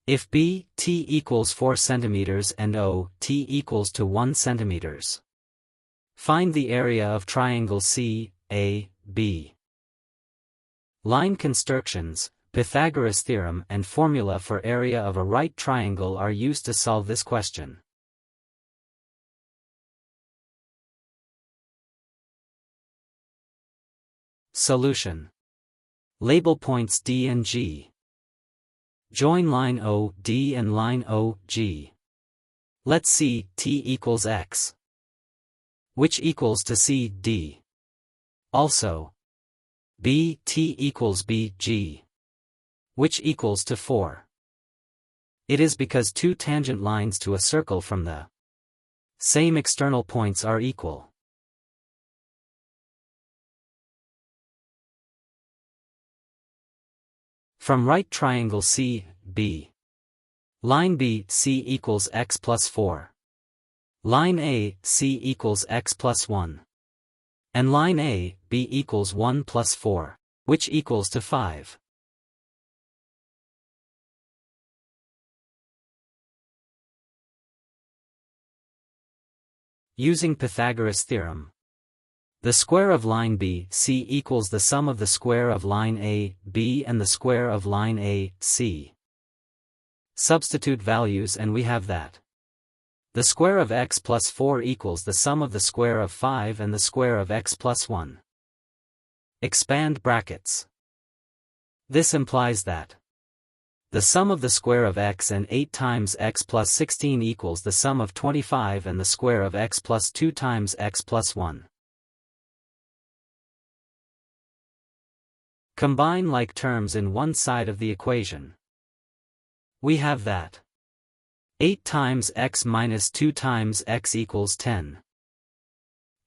If B, t equals 4 cm and O, t equals to 1 cm. Find the area of triangle C, A, B. Line constructions, Pythagoras' theorem and formula for area of a right triangle are used to solve this question. Solution. Label points D and G. Join line OD and line OG. Let C, t equals x, which equals to CD. Also, B, t equals BG, which equals to 4. It is because two tangent lines to a circle from the same external points are equal. From right triangle C, B. Line B, C equals x plus 4. Line A, C equals x plus 1. And line A, B equals 1 plus 4, which equals to 5. Using Pythagoras' theorem. The square of line B, C equals the sum of the square of line A, B and the square of line A, C. Substitute values and we have that the square of x plus 4 equals the sum of the square of 5 and the square of x plus 1. Expand brackets. This implies that the sum of the square of x and 8 times x plus 16 equals the sum of 25 and the square of x plus 2 times x plus 1. Combine like terms in one side of the equation. We have that 8 times x minus 2 times x equals 10.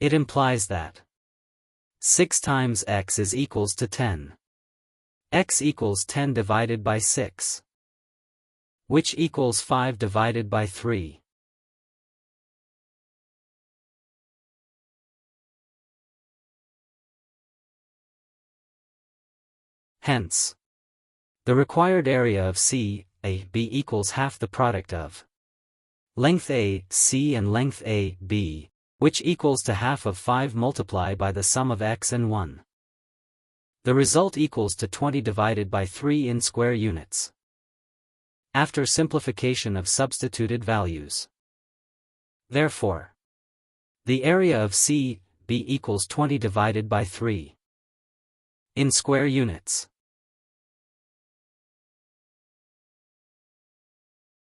It implies that 6 times x is equals to 10. X equals 10 divided by 6, which equals 5 divided by 3. Hence, the required area of C, A, B equals half the product of length A, C and length A, B, which equals to half of 5 multiplied by the sum of x and 1. The result equals to 20 divided by 3 in square units. After simplification of substituted values. Therefore, the area of C, B equals 20 divided by 3 in square units.